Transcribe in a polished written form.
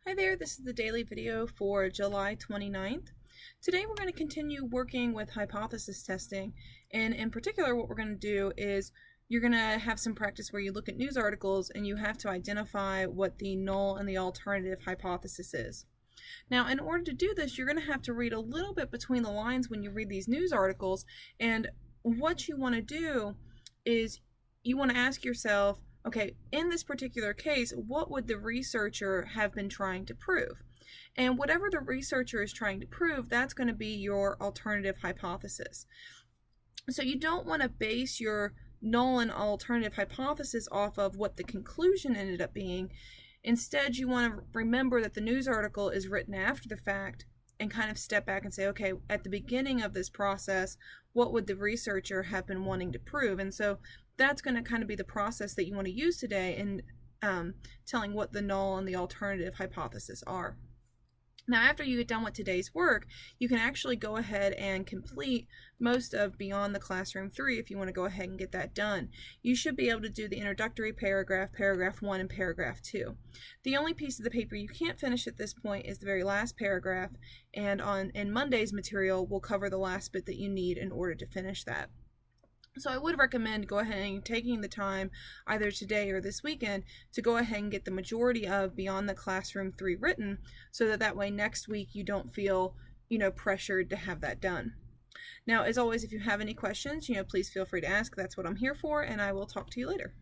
Hi there, this is the daily video for July 29th. Today we're going to continue working with hypothesis testing, and in particular what we're going to do is you're going to have some practice where you look at news articles and you have to identify what the null and the alternative hypothesis is. Now, in order to do this, you're going to have to read a little bit between the lines when you read these news articles, and what you want to do is you want to ask yourself, okay, in this particular case, what would the researcher have been trying to prove? And whatever the researcher is trying to prove, that's going to be your alternative hypothesis. So you don't want to base your null and alternative hypothesis off of what the conclusion ended up being. Instead, you want to remember that the news article is written after the fact and kind of step back and say, okay, at the beginning of this process, what would the researcher have been wanting to prove? And so that's going to kind of be the process that you want to use today in telling what the null and the alternative hypothesis are. Now, after you get done with today's work, you can actually go ahead and complete most of Beyond the Classroom 3 if you want to go ahead and get that done. You should be able to do the introductory paragraph, paragraph 1, and paragraph 2. The only piece of the paper you can't finish at this point is the very last paragraph, and in Monday's material, we'll cover the last bit that you need in order to finish that. So I would recommend go ahead and taking the time either today or this weekend to go ahead and get the majority of Beyond the Classroom 3 written, so that way next week you don't feel, pressured to have that done. Now, as always, if you have any questions, please feel free to ask. That's what I'm here for, and I will talk to you later.